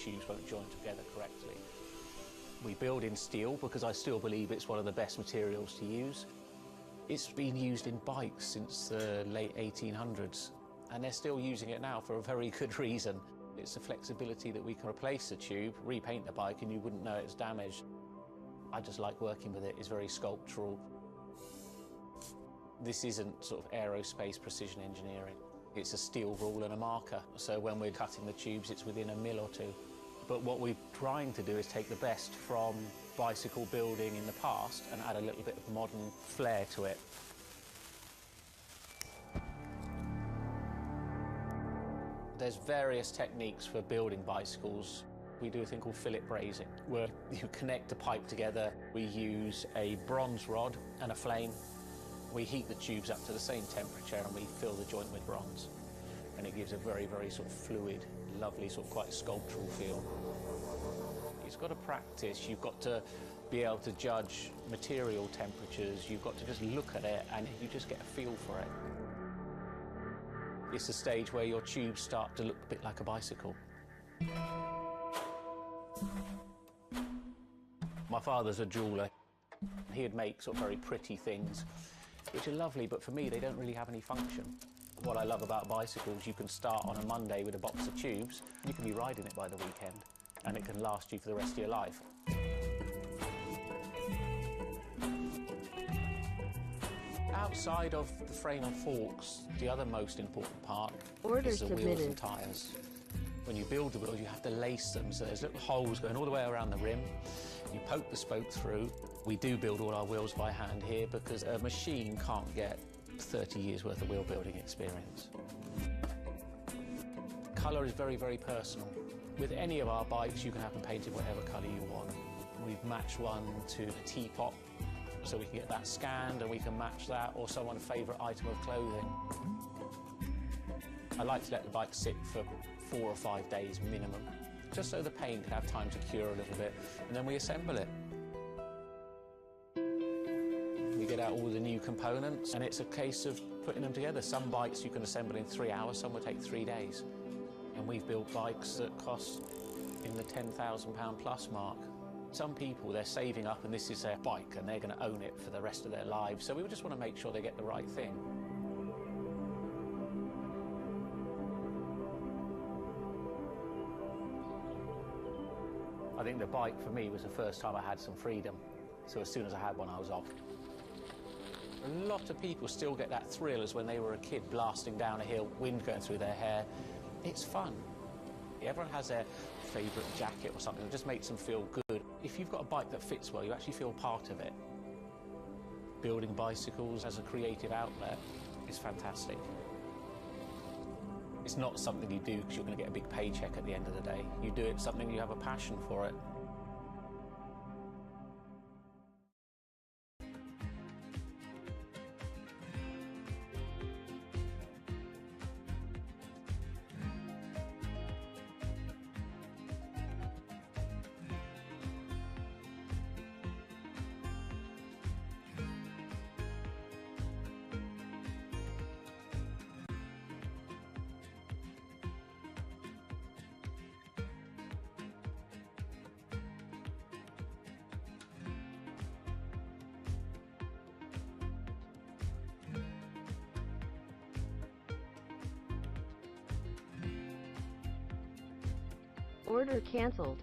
tubes won't join together correctly. We build in steel because I still believe it's one of the best materials to use. It's been used in bikes since the late 1800s, and they're still using it now for a very good reason. It's the flexibility that we can replace the tube, repaint the bike, and you wouldn't know it's damaged. I just like working with it. It's very sculptural. This isn't sort of aerospace precision engineering. It's a steel rule and a marker, so when we're cutting the tubes, it's within a mil or two. But what we're trying to do is take the best from bicycle building in the past and add a little bit of modern flair to it. There's various techniques for building bicycles. We do a thing called fillet brazing, where you connect the pipe together. We use a bronze rod and a flame. We heat the tubes up to the same temperature and we fill the joint with bronze. And it gives a very, very sort of fluid, lovely, sort of quite sculptural feel. You've got to practice, you've got to be able to judge material temperatures, you've got to just look at it and you just get a feel for it. It's a stage where your tubes start to look a bit like a bicycle. My father's a jeweller. He'd make sort of very pretty things, which are lovely, but for me they don't really have any function. What I love about bicycles, you can start on a Monday with a box of tubes, you can be riding it by the weekend, and it can last you for the rest of your life. Outside of the frame and forks, the other most important part is the wheels and tyres. When you build the wheels, you have to lace them, so there's little holes going all the way around the rim. You poke the spoke through. We do build all our wheels by hand here because a machine can't get 30 years worth of wheel building experience. Colour is very, very personal. With any of our bikes, you can have them painted whatever colour you want. We've matched one to a teapot, so we can get that scanned and we can match that, or someone's favourite item of clothing. I like to let the bike sit for 4 or 5 days minimum, just so the paint can have time to cure a little bit, and then we assemble it. We get out all the new components, and it's a case of putting them together. Some bikes you can assemble in 3 hours, some will take 3 days. And we've built bikes that cost in the £10,000 plus mark. Some people, they're saving up and this is their bike and they're going to own it for the rest of their lives. So we just want to make sure they get the right thing. I think the bike for me was the first time I had some freedom. So as soon as I had one, I was off. A lot of people still get that thrill as when they were a kid blasting down a hill, wind going through their hair. It's fun. Everyone has their favourite jacket or something that just makes them feel good. If you've got a bike that fits well, you actually feel part of it. Building bicycles as a creative outlet is fantastic. It's not something you do because you're going to get a big paycheck at the end of the day. You do it something you have a passion for it. Order cancelled.